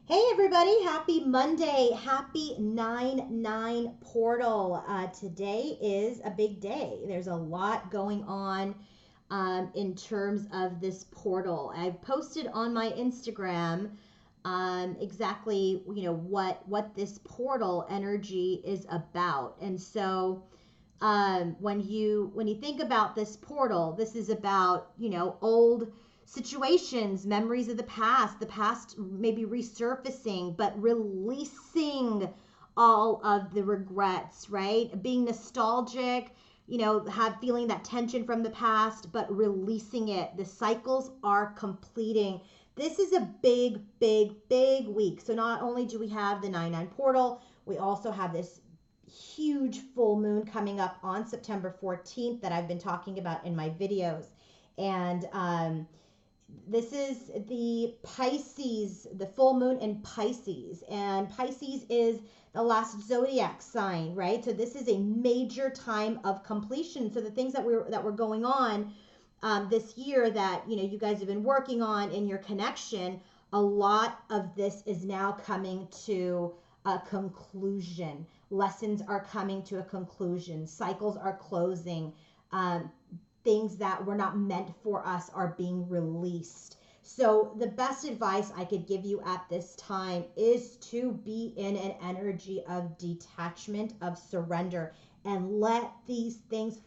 Hey everybody, happy Monday. Happy 9/9 portal. Today is a big day. There's a lot going on in terms of this portal. I've posted on my Instagram exactly, what this portal energy is about. And so when you think about this portal, this is about old situations, memories of the past maybe resurfacing, but releasing all of the regrets, right? Being nostalgic, have feeling that tension from the past, but releasing it. The cycles are completing. This is a big, big, big week. So not only do we have the 9/9 portal, we also have this huge full moon coming up on September 14th that I've been talking about in my videos. And this is the Pisces, the full moon in Pisces. And Pisces is the last zodiac sign, right? So this is a major time of completion. So the things that were going on this year that you guys have been working on in your connection, a lot of this is now coming to a conclusion. Lessons are coming to a conclusion. Cycles are closing. Um, Things that were not meant for us are being released. So, the best advice I could give you at this time is to be in an energy of detachment, of surrender, and let these things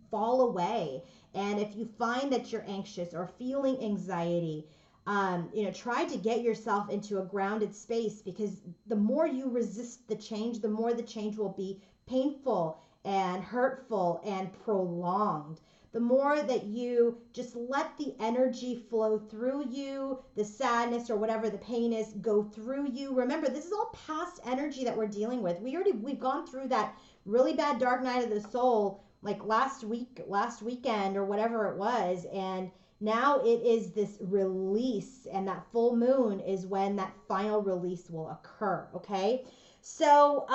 fall away. And if you find that you're anxious or feeling anxiety, try to get yourself into a grounded space, because the more you resist the change, the more the change will be painful and hurtful and prolonged. The more that you just let the energy flow through you, the sadness or whatever the pain is go through you. Remember, this is all past energy that we're dealing with. We've gone through that really bad dark night of the soul like last weekend or whatever it was, and now it is this release, and that full moon is when that final release will occur. Okay. So,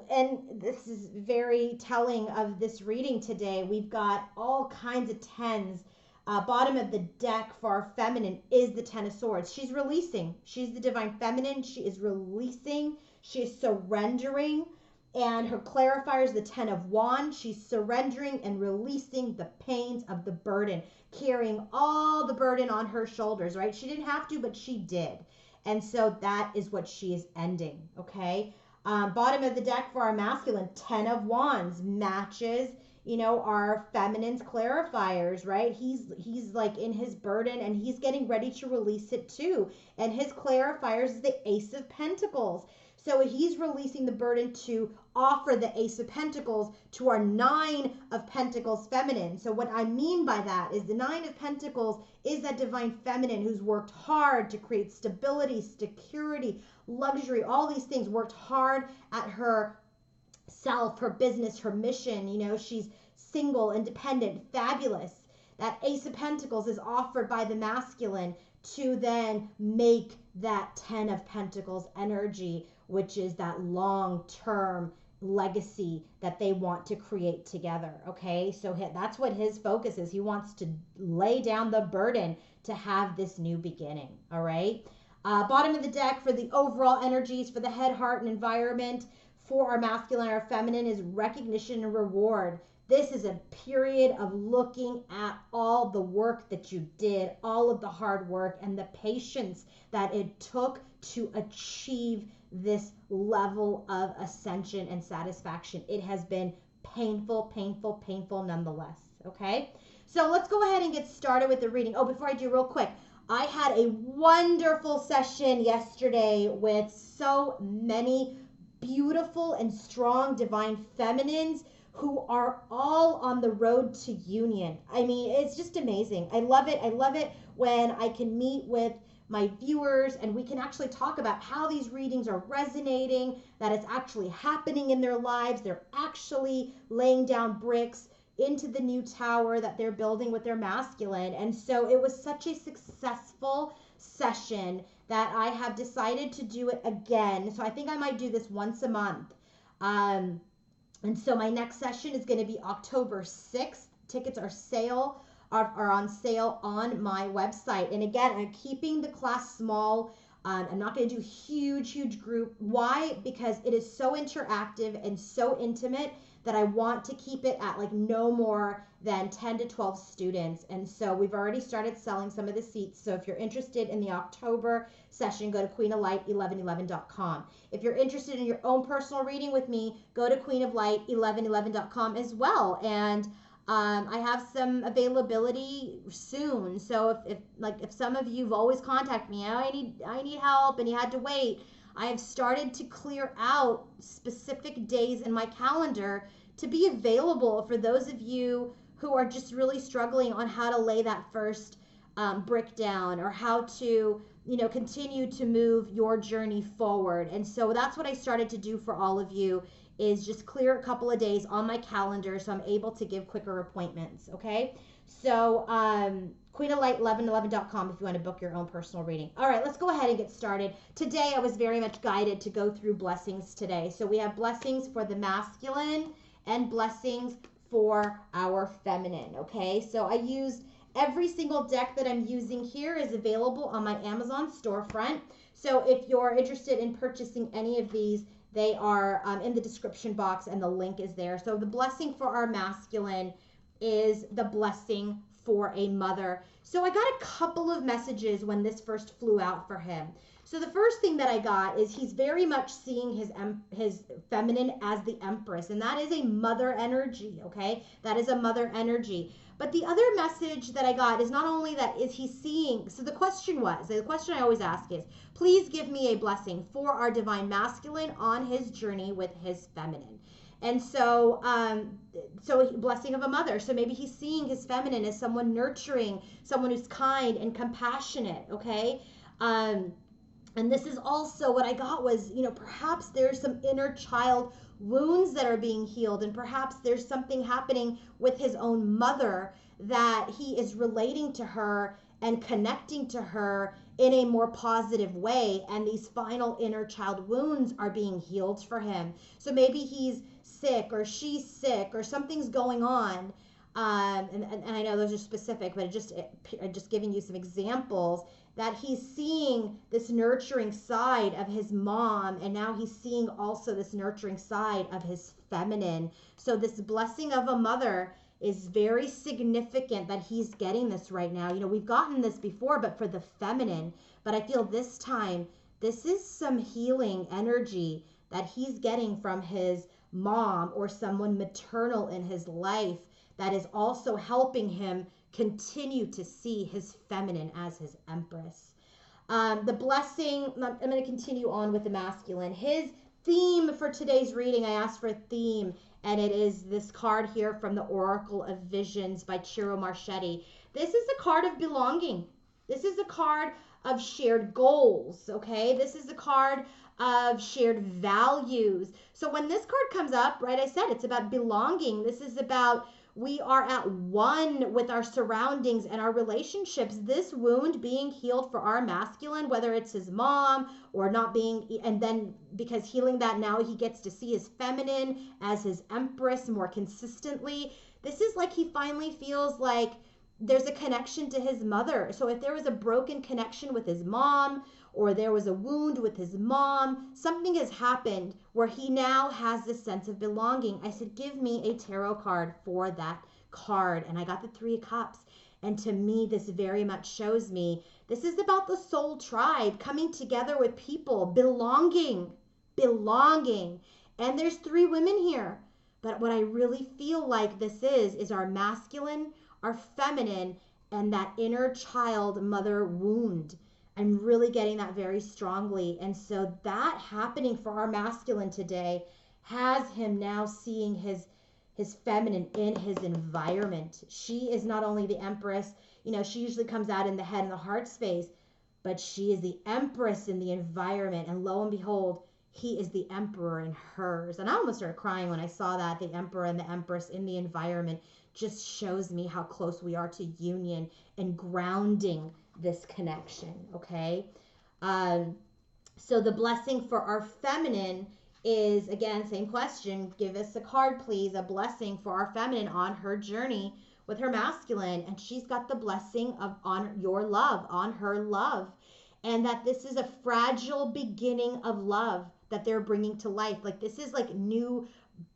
and this is very telling of this reading today. We've got all kinds of tens. Bottom of the deck for our feminine is the Ten of Swords. She's releasing. She's the divine feminine. She is releasing. She is surrendering. And her clarifier is the Ten of Wands. She's surrendering and releasing the pains of the burden, carrying all the burden on her shoulders, right? She didn't have to, but she did. And so that is what she is ending, okay? Bottom of the deck for our masculine, Ten of Wands matches, our feminine's clarifiers, right? He's like in his burden and he's getting ready to release it too. And his clarifiers is the Ace of Pentacles. So he's releasing the burden to offer the Ace of Pentacles to our Nine of Pentacles feminine. So what I mean by that is the Nine of Pentacles is that divine feminine who's worked hard to create stability, security, luxury, all these things, worked hard at her self, her business, her mission. She's single, independent, fabulous. That Ace of Pentacles is offered by the masculine to then make that Ten of Pentacles energy, which is that long-term legacy that they want to create together. Okay, so that's what his focus is. He wants to lay down the burden to have this new beginning. All right. Bottom of the deck for the overall energies for the head, heart, and environment for our masculine and our feminine is recognition and reward. This is a period of looking at all the work that you did, all of the hard work and the patience that it took to achieve this level of ascension and satisfaction. It has been painful, painful, painful nonetheless. Okay, so let's go ahead and get started with the reading. Oh, before I do, real quick, I had a wonderful session yesterday with so many beautiful and strong divine feminines who are all on the road to union. I mean, it's just amazing. I love it. I love it when I can meet with my viewers and we can actually talk about how these readings are resonating, that it's actually happening in their lives. They're actually laying down bricks into the new tower that they're building with their masculine. And so it was such a successful session that I have decided to do it again. So I think I might do this once a month. And so my next session is going to be October 6th. Tickets are on sale on my website. And again, I'm keeping the class small. I'm not going to do huge group. Why? Because it is so interactive and so intimate that I want to keep it at like no more than 10 to 12 students. And so we've already started selling some of the seats. So if you're interested in the October session, go to queenoflight1111.com. If you're interested in your own personal reading with me, go to queenoflight1111.com as well. And I have some availability soon. So if some of you've always contacted me, oh, I need help, and you had to wait, I have started to clear out specific days in my calendar to be available for those of you who are just really struggling on how to lay that first brick down, or how to continue to move your journey forward. And so that's what I started to do for all of you, is just clear a couple of days on my calendar so I'm able to give quicker appointments. Okay, so queenoflight1111.com if you want to book your own personal reading. All right, let's go ahead and get started. Today I was very much guided to go through blessings today. So we have blessings for the masculine and blessings for our feminine. Okay, so I used every single deck that I'm using here is available on my Amazon storefront. So if you're interested in purchasing any of these, they are in the description box, and the link is there. So the blessing for our masculine is the blessing for a mother. So I got a couple of messages when this first flew out for him. So the first thing that I got is he's very much seeing his feminine as the Empress, and that is a mother energy, okay? That is a mother energy. But the other message that I got is not only that is he seeing, so the question I always ask is, please give me a blessing for our divine masculine on his journey with his feminine. And so, blessing of a mother. So maybe he's seeing his feminine as someone nurturing, someone who's kind and compassionate, okay? And this is also what I got was, perhaps there's some inner child wounds that are being healed, and perhaps there's something happening with his own mother that he is relating to her and connecting to her in a more positive way, and these final inner child wounds are being healed for him. So maybe he's sick, or she's sick, or something's going on, and I know those are specific, but I'm just giving you some examples that he's seeing this nurturing side of his mom, and now he's seeing also this nurturing side of his feminine. So this blessing of a mother is very significant that he's getting this right now. We've gotten this before, but for the feminine. But I feel this time, this is some healing energy that he's getting from his mom or someone maternal in his life that is also helping him continue to see his feminine as his Empress. The blessing, I'm going to continue on with the masculine. His theme for today's reading, I asked for a theme, and it is this card here from the Oracle of Visions by Ciro Marchetti. This is a card of belonging. This is a card of shared goals, okay? This is a card of shared values. So when this card comes up, right, I said it's about belonging. This is about we are at one with our surroundings and our relationships. This wound being healed for our masculine, whether it's his mom or not being, and then because healing that, now he gets to see his feminine as his Empress more consistently. This is like he finally feels like there's a connection to his mother. So if there was a broken connection with his mom, or there was a wound with his mom, something has happened where he now has this sense of belonging. I said, give me a tarot card for that card. And I got the Three of Cups. And to me, this very much shows me this is about the soul tribe coming together with people, belonging. And there's three women here. But what I really feel like this is our masculine, our feminine, and that inner child mother wound. I'm really getting that very strongly. And so that happening for our masculine today has him now seeing his feminine in his environment. She is not only the Empress, she usually comes out in the head and the heart space, but she is the Empress in the environment. And lo and behold, he is the Emperor in hers. And I almost started crying when I saw that, the Emperor and the Empress in the environment. Just shows me how close we are to union and grounding this connection, okay? So the blessing for our feminine is, again, same question. Give us a card, please. A blessing for our feminine on her journey with her masculine. And she's got the blessing of on your love, on her love. and that this is a fragile beginning of love that they're bringing to life. Like this is like new,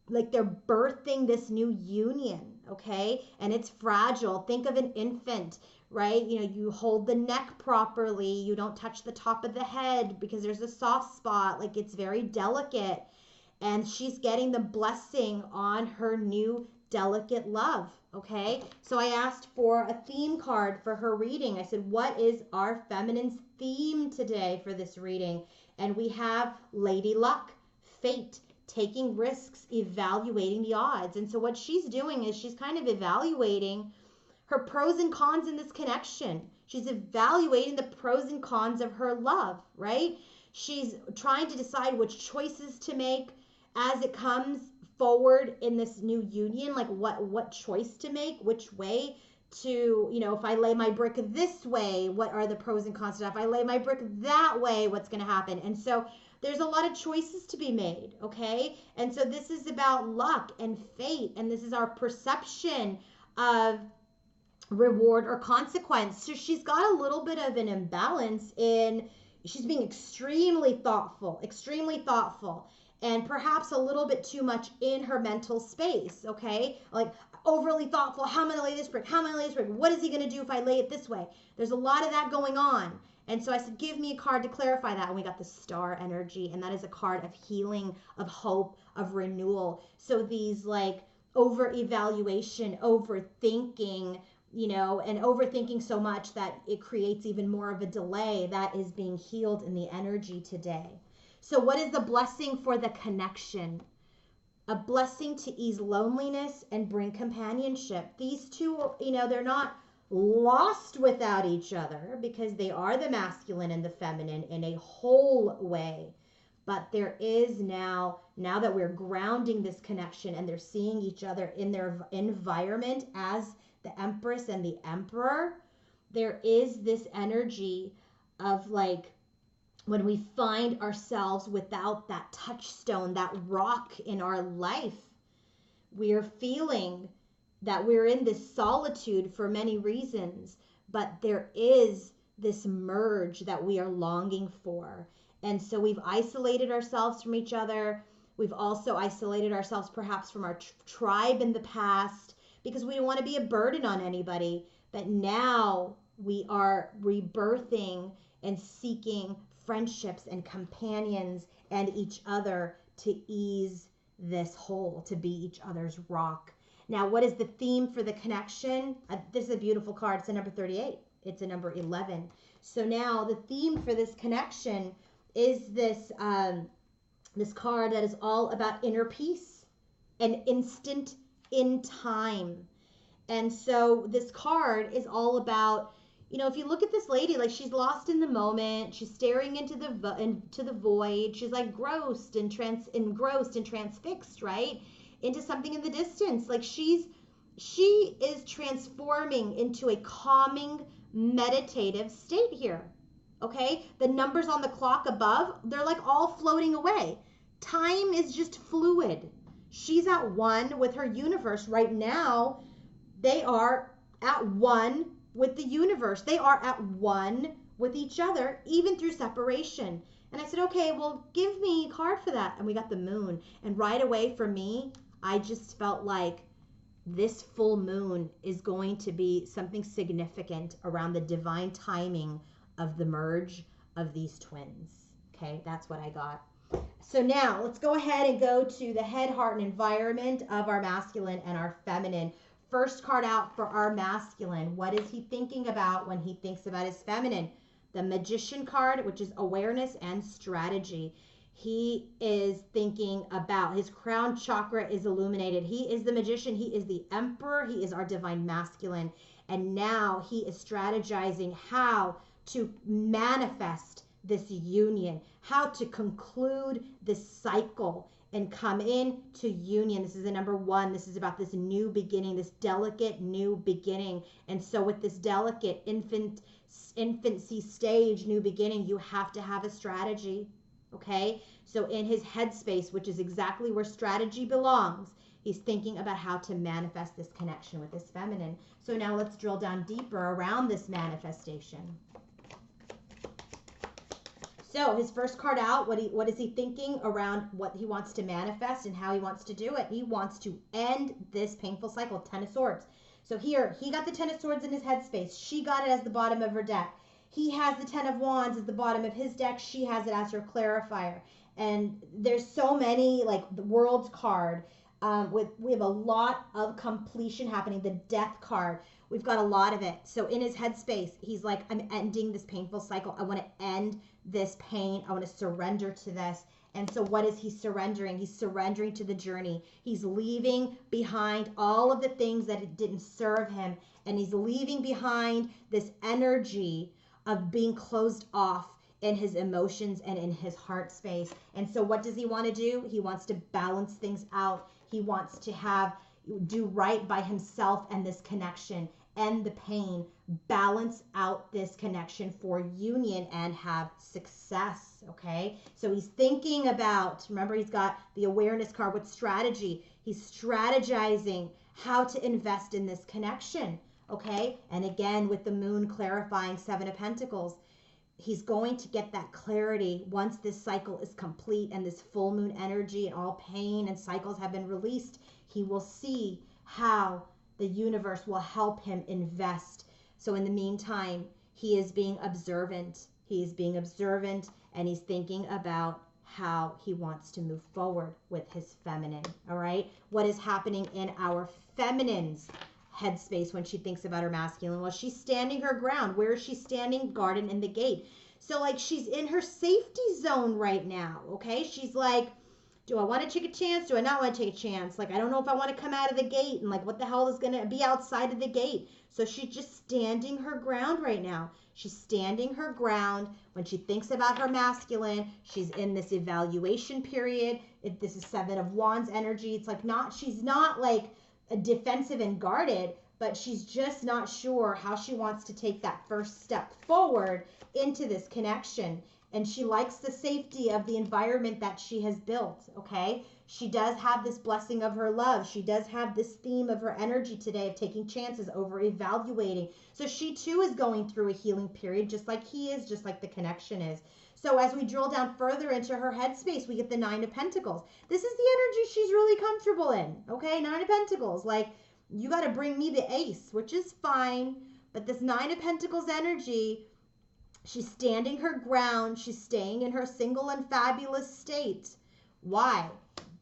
like they're birthing this new union, okay? And it's fragile. Think of an infant, right? You know, you hold the neck properly, you don't touch the top of the head because there's a soft spot, like it's very delicate. And she's getting the blessing on her new delicate love, okay? So I asked for a theme card for her reading. I said, what is our feminine's theme today for this reading? And we have Lady Luck, fate, taking risks, evaluating the odds. And so what she's doing is she's kind of evaluating her pros and cons in this connection. She's evaluating the pros and cons of her love, right? She's trying to decide which choices to make as it comes forward in this new union, like what choice to make, which way to, you know, if I lay my brick this way, what are the pros and cons to that? If I lay my brick that way, what's going to happen? And so there's a lot of choices to be made, okay? And so this is about luck and fate, and this is our perception of reward or consequence. So she's got a little bit of an imbalance in, she's being extremely thoughtful, and perhaps a little bit too much in her mental space, okay? Like overly thoughtful, how am I gonna lay this brick? How am I gonna lay this brick? What is he gonna do if I lay it this way? There's a lot of that going on. And so I said, give me a card to clarify that. And we got the star energy, and that is a card of healing, of hope, of renewal. So these like over evaluation, overthinking, you know, and overthinking so much that it creates even more of a delay, that is being healed in the energy today. So what is the blessing for the connection? A blessing to ease loneliness and bring companionship. These two, you know, they're not lost without each other because they are the masculine and the feminine in a whole way. But there is now that we're grounding this connection and they're seeing each other in their environment as the Empress and the Emperor, there is this energy of like, when we find ourselves without that touchstone, that rock in our life, we are feeling that we're in this solitude for many reasons, but there is this merge that we are longing for. And so we've isolated ourselves from each other. We've also isolated ourselves perhaps from our tribe in the past because we don't want to be a burden on anybody. But now we are rebirthing and seeking friendships and companions and each other to ease this hole, to be each other's rock. Now, what is the theme for the connection? This is a beautiful card. It's a number 38. It's a number 11. So now the theme for this connection is this this card that is all about inner peace, an instant in time. And so this card is all about, you know, if you look at this lady, like she's lost in the moment, she's staring into the void, she's like engrossed and transfixed, right, into something in the distance. Like she is transforming into a calming, meditative state here. Okay, the numbers on the clock above, they're like all floating away. Time is just fluid. She's at one with her universe right now. They are at one with the universe. They are at one with each other, even through separation. And I said, okay, well, give me a card for that. And we got the moon. And right away for me, I just felt like this full moon is going to be something significant around the divine timing of the merge of these twins. Okay, that's what I got. So now let's go ahead and go to the head, heart, and environment of our masculine and our feminine. First card out for our masculine. What is he thinking about when he thinks about his feminine? The Magician card, which is awareness and strategy. He is thinking about his crown chakra is illuminated. He is the magician. He is the emperor. He is our divine masculine. And now he is strategizing how to manifest this union, how to conclude this cycle and come in to union. This is the number one. This is about this new beginning, this delicate new beginning. And so with this delicate infancy stage, new beginning, you have to have a strategy. Okay, so in his headspace, which is exactly where strategy belongs, he's thinking about how to manifest this connection with his feminine. So now let's drill down deeper around this manifestation. So his first card out, what is he thinking around what he wants to manifest and how he wants to do it? He wants to end this painful cycle. Ten of Swords. So here, he got the Ten of Swords in his headspace. She got it as the bottom of her deck. He has the Ten of Wands as the bottom of his deck. She has it as her clarifier. And there's so many, like the World's card. We have a lot of completion happening. The Death card. We've got a lot of it. So in his headspace, he's like, I'm ending this painful cycle. I want to end this pain. I want to surrender to this. And so what is he surrendering? He's surrendering to the journey. He's leaving behind all of the things that didn't serve him. And he's leaving behind this energy of being closed off in his emotions and in his heart space. And so what does he want to do? He wants to balance things out. He wants to do right by himself and this connection, end the pain, balance out this connection for union and have success. Okay. So he's thinking about, remember, he's got the awareness card with strategy. He's strategizing how to invest in this connection. Okay. And again, with the moon clarifying, Seven of Pentacles, he's going to get that clarity once this cycle is complete and this full moon energy and all pain and cycles have been released. He will see how the universe will help him invest. So in the meantime, he is being observant. He is being observant and he's thinking about how he wants to move forward with his feminine. All right. What is happening in our feminine's headspace when she thinks about her masculine? Well, she's standing her ground. Where is she standing? Garden in the gate. So like she's in her safety zone right now. Okay. She's like, do I want to take a chance? Do I not want to take a chance? Like, I don't know if I want to come out of the gate and like what the hell is going to be outside of the gate. So she's just standing her ground right now. She's standing her ground. When she thinks about her masculine, she's in this evaluation period. This is Seven of Wands energy. It's like she's not like defensive and guarded, but she's just not sure how she wants to take that first step forward into this connection. And she likes the safety of the environment that she has built, okay? She does have this blessing of her love. She does have this theme of her energy today of taking chances over evaluating. So she too is going through a healing period, just like he is, just like the connection is. So as we drill down further into her headspace, we get the Nine of Pentacles. This is the energy she's really comfortable in, okay? Nine of Pentacles, like, you got to bring me the ace, which is fine. But this Nine of Pentacles energy, she's standing her ground. She's staying in her single and fabulous state. Why?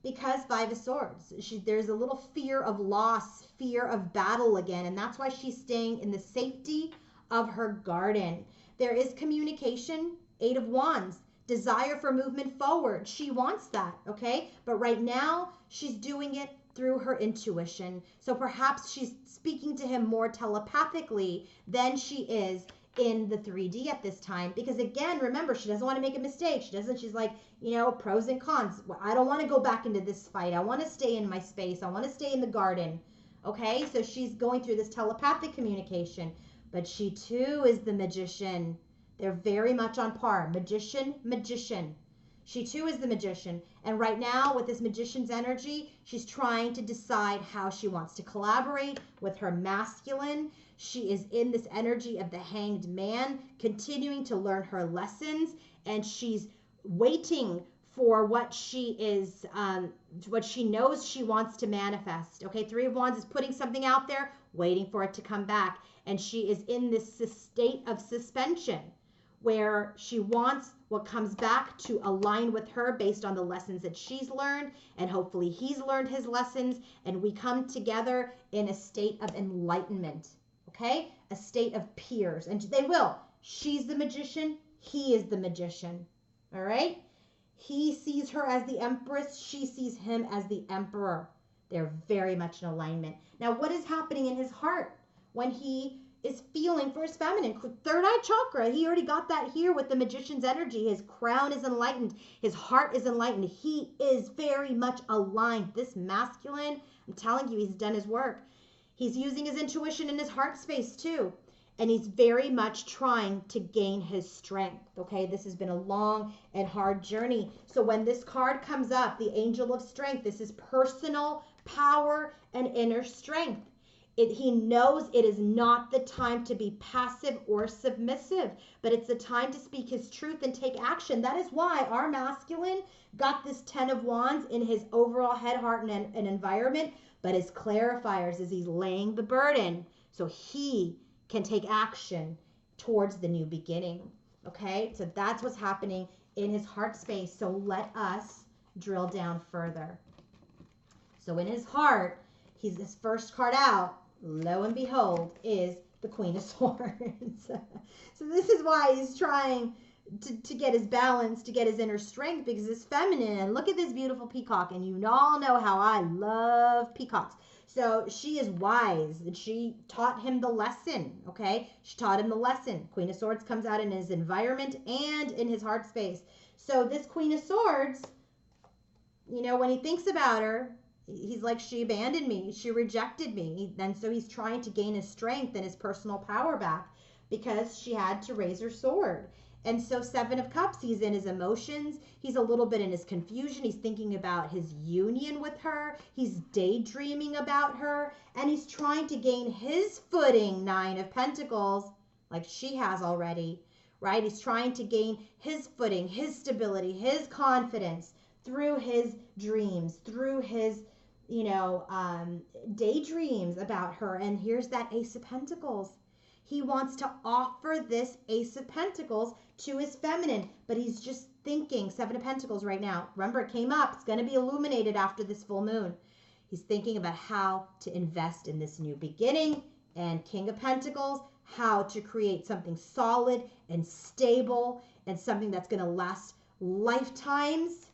Because Five of Swords. There's a little fear of loss, fear of battle again. And that's why she's staying in the safety of her garden. There is communication. Eight of Wands. Desire for movement forward. She wants that, okay? But right now, she's doing it through her intuition. So perhaps she's speaking to him more telepathically than she is in the 3D at this time, because again, remember, she doesn't want to make a mistake. She's like, pros and cons. I don't want to go back into this fight. I want to stay in my space. I want to stay in the garden. Okay, so she's going through this telepathic communication, but she too is the magician. They're very much on par. Magician, magician. She too is the magician. And right now, with this magician's energy, she's trying to decide how she wants to collaborate with her masculine. She is in this energy of the Hanged Man, continuing to learn her lessons, and she's waiting for what she knows she wants to manifest. Okay, Three of Wands is putting something out there, waiting for it to come back, and she is in this state of suspension where she wants what comes back to align with her based on the lessons that she's learned, and hopefully he's learned his lessons, and we come together in a state of enlightenment. Okay, a state of peers, and they will. She's the magician, he is the magician. All right, he sees her as the empress, she sees him as the emperor. They're very much in alignment. Now, what is happening in his heart when he is feeling for his feminine? Third eye chakra, he already got that here with the magician's energy. His crown is enlightened, his heart is enlightened, he is very much aligned. This masculine, I'm telling you, he's done his work. He's using his intuition in his heart space too. And he's very much trying to gain his strength. Okay, this has been a long and hard journey. So when this card comes up, the Angel of Strength, this is personal power and inner strength. He knows it is not the time to be passive or submissive, but it's the time to speak his truth and take action. That is why our masculine got this 10 of Wands in his overall head, heart, and environment, but his clarifiers is he's laying the burden so he can take action towards the new beginning. Okay, so that's what's happening in his heart space. So let us drill down further. So in his heart, he's his first card out, lo and behold, is the Queen of Swords. So this is why he's trying to get his balance, to get his inner strength, because it's feminine. And look at this beautiful peacock. And you all know how I love peacocks. So she is wise, and she taught him the lesson, okay? She taught him the lesson. Queen of Swords comes out in his environment and in his heart space. So this Queen of Swords, you know, when he thinks about her, he's like, she abandoned me, she rejected me. And so he's trying to gain his strength and his personal power back because she had to raise her sword. And so 7 of Cups, he's in his emotions. He's a little bit in his confusion. He's thinking about his union with her. He's daydreaming about her. And he's trying to gain his footing, 9 of Pentacles, like she has already, right? He's trying to gain his footing, his stability, his confidence through his dreams, through his, you know, daydreams about her. And here's that Ace of Pentacles. He wants to offer this Ace of Pentacles to his feminine, but he's just thinking, 7 of Pentacles right now. Remember, it came up. It's going to be illuminated after this full moon. He's thinking about how to invest in this new beginning. And King of Pentacles, how to create something solid and stable and something that's going to last lifetimes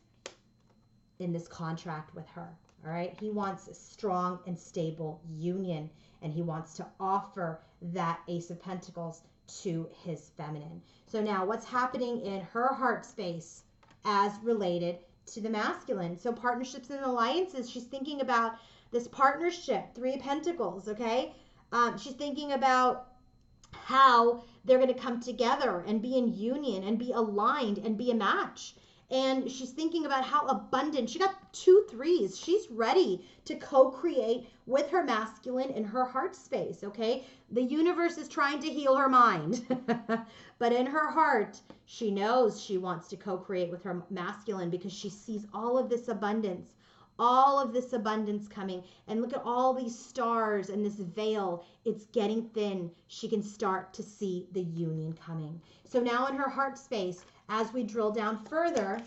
in this contract with her. All right. He wants a strong and stable union, and he wants to offer that Ace of Pentacles to his feminine. So now what's happening in her heart space as related to the masculine? So partnerships and alliances, she's thinking about this partnership, 3 of Pentacles, okay? She's thinking about how they're going to come together and be in union and be aligned and be a match. And she's thinking about how abundant, she got 2 3s. She's ready to co-create with her masculine in her heart space, okay? The universe is trying to heal her mind. But in her heart, she knows she wants to co-create with her masculine because she sees all of this abundance coming. And look at all these stars and this veil. It's getting thin. She can start to see the union coming. So now in her heart space, as we drill down further,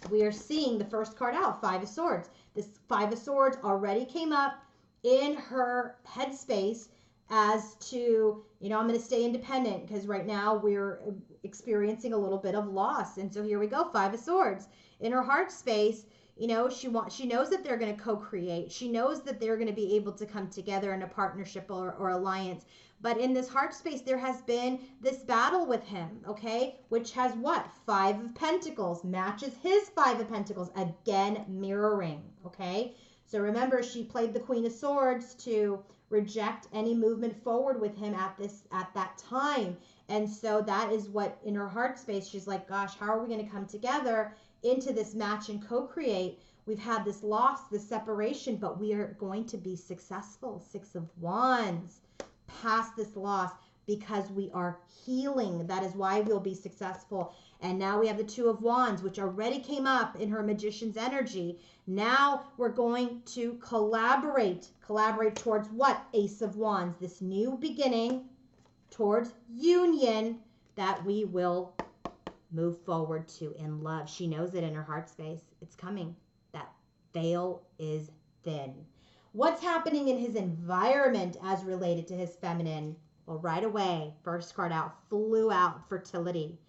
we are seeing the first card out, 5 of Swords. This 5 of Swords already came up in her headspace as to, you know, I'm going to stay independent because right now we're experiencing a little bit of loss. And so here we go, 5 of Swords. In her heart space, you know, she knows that they're going to co-create. She knows that they're going to be able to come together in a partnership or alliance. But in this heart space, there has been this battle with him, okay? Which has what? 5 of Pentacles, matches his 5 of Pentacles, again mirroring, okay? So remember, she played the Queen of Swords to reject any movement forward with him at that time. And so that is what, in her heart space, she's like, gosh, how are we going to come together into this match and co-create? We've had this loss, this separation, but we are going to be successful. 6 of Wands. Past this loss because we are healing. That is why we'll be successful. And now we have the 2 of Wands, which already came up in her Magician's energy. Now we're going to collaborate towards what? Ace of Wands, this new beginning towards union that we will move forward to in love. She knows it in her heart space. It's coming. That veil is thin. What's happening in his environment as related to his feminine? Well, right away, first card out, flew out, fertility.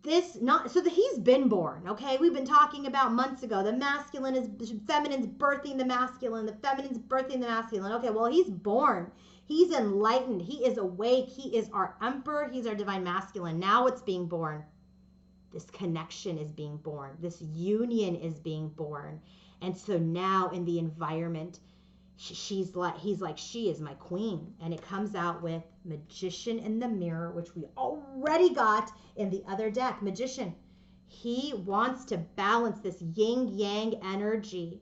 He's been born, okay? We've been talking about months ago. The feminine's birthing the masculine. The feminine's birthing the masculine. Okay, well, he's born. He's enlightened. He is awake. He is our emperor. He's our divine masculine. Now it's being born. This connection is being born. This union is being born. And so now in the environment, he's like, she is my queen. And it comes out with Magician in the Mirror, which we already got in the other deck. Magician. He wants to balance this yin-yang energy,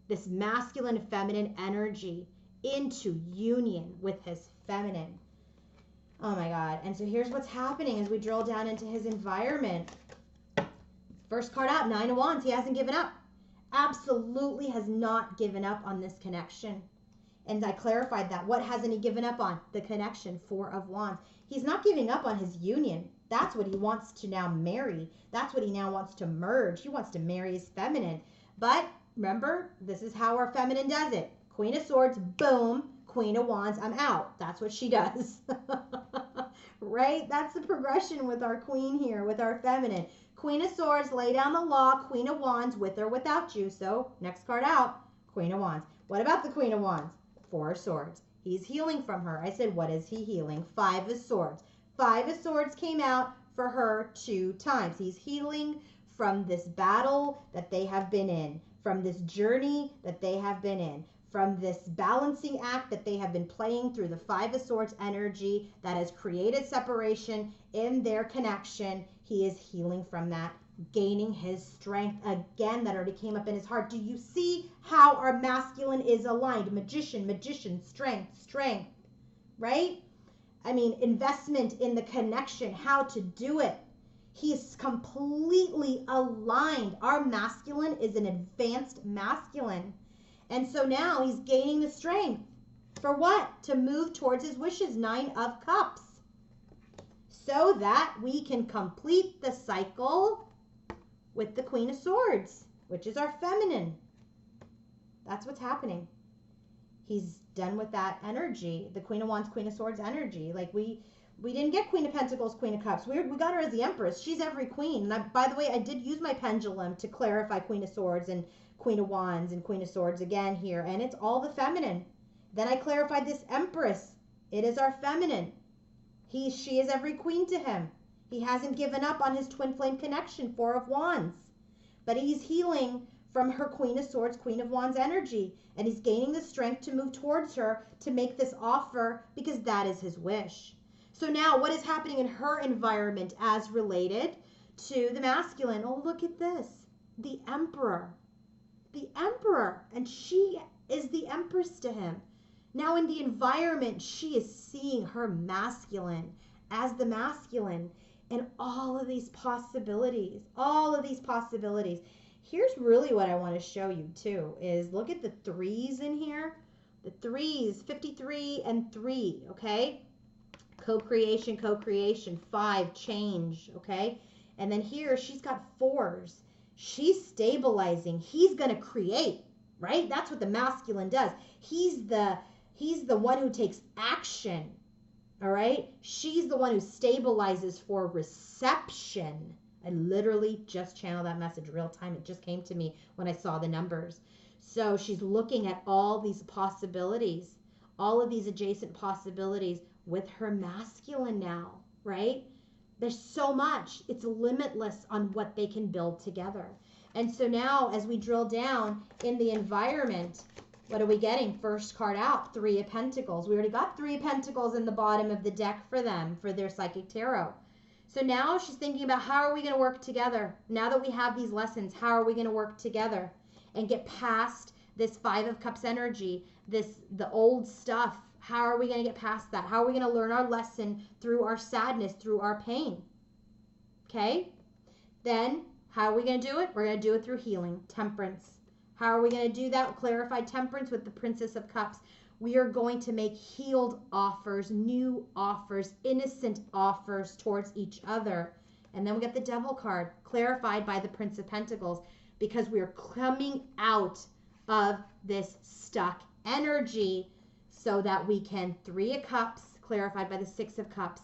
this masculine feminine energy into union with his feminine. Oh my God. And so here's what's happening as we drill down into his environment. First card out, 9 of Wands. He hasn't given up. Absolutely has not given up on this connection. And I clarified that. What hasn't he given up on? The connection, 4 of Wands. He's not giving up on his union. That's what he wants to now marry. That's what he now wants to merge. He wants to marry his feminine. But remember, this is how our feminine does it. Queen of Swords, boom. Queen of Wands, I'm out. That's what she does. Right? That's the progression with our queen here, with our feminine. Queen of Swords, lay down the law. Queen of Wands, with or without you. So next card out, Queen of Wands. What about the Queen of Wands? 4 of Swords. He's healing from her. I said, what is he healing? 5 of Swords. 5 of Swords came out for her 2 times. He's healing from this battle that they have been in, from this journey that they have been in, from this balancing act that they have been playing through the 5 of Swords energy that has created separation in their connection. He is healing from that, gaining his strength again that already came up in his heart. Do you see how our masculine is aligned? Magician, magician, strength, strength, right? I mean, investment in the connection, how to do it. He's completely aligned. Our masculine is an advanced masculine. And so now he's gaining the strength. For what? To move towards his wishes, 9 of Cups. So that we can complete the cycle with the Queen of Swords, which is our feminine. That's what's happening. He's done with that energy, the Queen of Wands, Queen of Swords energy. Like we didn't get Queen of Pentacles, Queen of Cups. We got her as the Empress. She's every queen. And by the way, I did use my pendulum to clarify Queen of Swords and Queen of Wands and Queen of Swords again here. And it's all the feminine. Then I clarified this Empress. It is our feminine. She is every queen to him. He hasn't given up on his twin flame connection, 4 of Wands. But he's healing from her Queen of Swords, Queen of Wands energy. And he's gaining the strength to move towards her to make this offer because that is his wish. So now what is happening in her environment as related to the masculine? Oh, look at this. The Emperor. The Emperor. And she is the Empress to him. Now in the environment, she is seeing her masculine as the masculine and all of these possibilities, all of these possibilities. Here's really what I want to show you too is look at the 3s in here. The 3s, 53 and 3, okay? Co-creation, co-creation, 5, change, okay? And then here she's got 4s. She's stabilizing. He's going to create, right? That's what the masculine does. He's the one who takes action, all right? She's the one who stabilizes for reception. I literally just channeled that message real time. It just came to me when I saw the numbers. So she's looking at all these possibilities, all of these adjacent possibilities with her masculine now, right? There's so much. It's limitless on what they can build together. And so now as we drill down in the environment, what are we getting? First card out, 3 of Pentacles. We already got 3 of Pentacles in the bottom of the deck for them, for their Psychic Tarot. So now she's thinking about how are we going to work together? Now that we have these lessons, how are we going to work together and get past this 5 of Cups energy, the old stuff? How are we going to get past that? How are we going to learn our lesson through our sadness, through our pain? Okay? Then how are we going to do it? We're going to do it through healing, temperance. How are we going to do that? Clarify temperance with the Princess of Cups. We are going to make healed offers, new offers, innocent offers towards each other. And then we get the Devil card, clarified by the Prince of Pentacles, because we are coming out of this stuck energy so that we can, 3 of Cups, clarified by the 6 of Cups,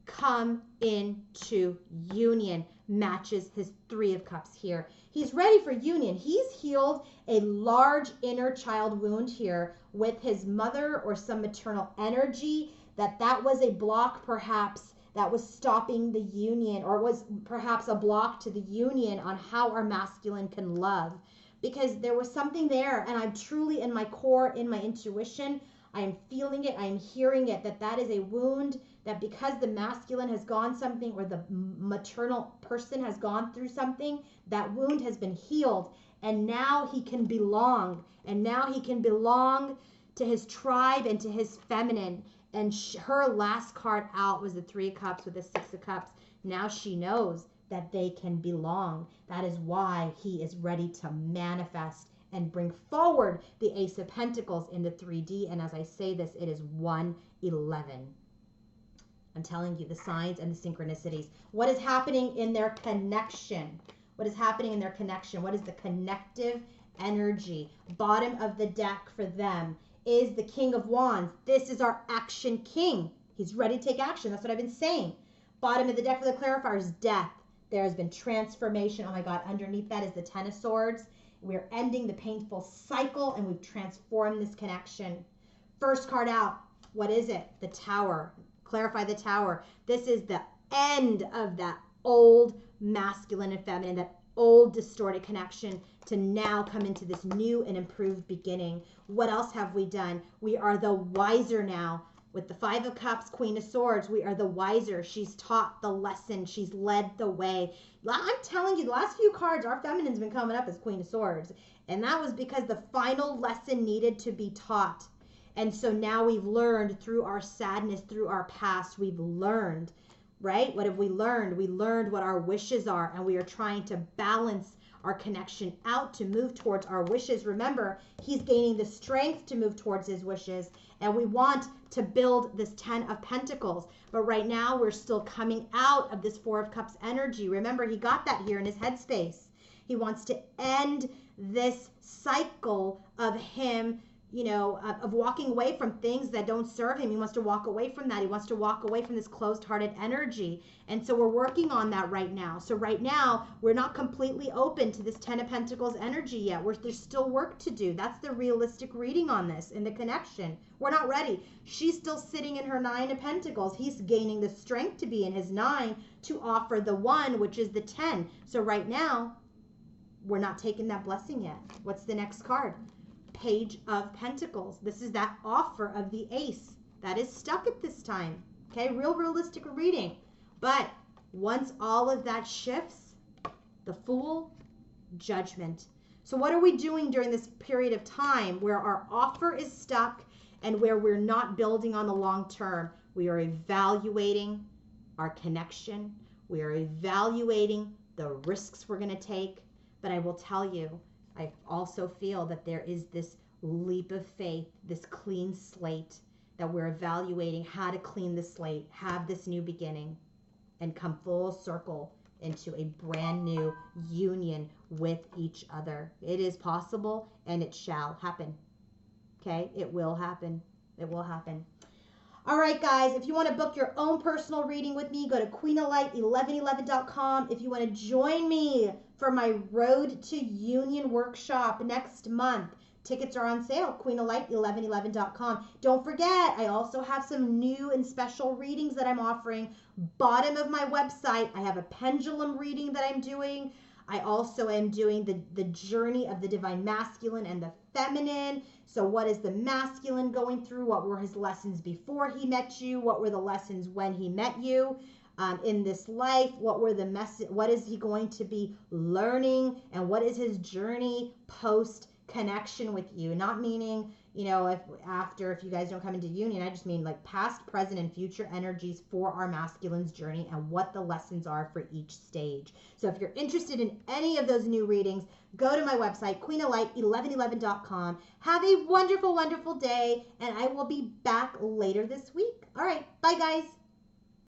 come into union. Matches his 3 of Cups here. He's ready for union. He's healed a large inner child wound here with his mother or some maternal energy, that was a block perhaps that was stopping the union, or was perhaps a block to the union on how our masculine can love. Because there was something there, and I'm truly in my core, in my intuition, I am feeling it, I am hearing it, that is a wound, that because the masculine has gone something, or the maternal person has gone through something, that wound has been healed, and now he can belong, and now he can belong to his tribe and to his feminine. And her last card out was the 3 of Cups with the 6 of Cups. Now she knows that they can belong. That is why he is ready to manifest and bring forward the Ace of Pentacles in the 3D. And as I say this, it is 111. I'm telling you the signs and the synchronicities. What is happening in their connection? What is happening in their connection? What is the connective energy? Bottom of the deck for them is the King of Wands. This is our action king. He's ready to take action. That's what I've been saying. Bottom of the deck for the clarifier is death. There has been transformation. Oh my God, underneath that is the Ten of Swords. We're ending the painful cycle and we've transformed this connection. First card out, what is it? The Tower. Clarify the Tower. This is the end of that old masculine and feminine, that old distorted connection to now come into this new and improved beginning. What else have we done? We are the wiser now. With the 5 of Cups, Queen of Swords, we are the wiser. She's taught the lesson. She's led the way. I'm telling you, the last few cards, our feminine's been coming up as Queen of Swords. And that was because the final lesson needed to be taught. And so now we've learned through our sadness, through our past, we've learned, right? What have we learned? We learned what our wishes are, and we are trying to balance our connection out to move towards our wishes. Remember, he's gaining the strength to move towards his wishes, and we want to build this 10 of Pentacles. But right now, we're still coming out of this 4 of Cups energy. Remember, he got that here in his headspace. He wants to end this cycle of him, you know, of walking away from things that don't serve him. He wants to walk away from that. He wants to walk away from this closed-hearted energy. And so we're working on that right now. So right now, we're not completely open to this 10 of Pentacles energy yet. There's still work to do. That's the realistic reading on this in the connection. We're not ready. She's still sitting in her 9 of Pentacles. He's gaining the strength to be in his 9 to offer the 1, which is the 10. So right now, we're not taking that blessing yet. What's the next card? Page of Pentacles. This is that offer of the Ace that is stuck at this time. Okay, real realistic reading. But once all of that shifts, the Fool, Judgment. So what are we doing during this period of time where our offer is stuck and where we're not building on the long term? We are evaluating our connection. We are evaluating the risks we're going to take. But I will tell you, I also feel that there is this leap of faith, this clean slate, that we're evaluating how to clean the slate, have this new beginning, and come full circle into a brand new union with each other. It is possible, and it shall happen. Okay? It will happen. It will happen. All right, guys, if you want to book your own personal reading with me, go to queenoflight1111.com. If you want to join me for my Road to Union workshop next month, tickets are on sale, queenoflight1111.com. Don't forget, I also have some new and special readings that I'm offering. Bottom of my website, I have a pendulum reading that I'm doing. I also am doing the journey of the divine masculine and the feminine. So what is the masculine going through? What were his lessons before he met you? What were the lessons when he met you in this life? What were the what is he going to be learning? And what is his journey post connection with you? Not meaning, you know, if you guys don't come into union, I just mean like past, present, and future energies for our masculine's journey and what the lessons are for each stage. So if you're interested in any of those new readings, go to my website, queenoflight1111.com. Have a wonderful, wonderful day, and I will be back later this week. All right, bye guys.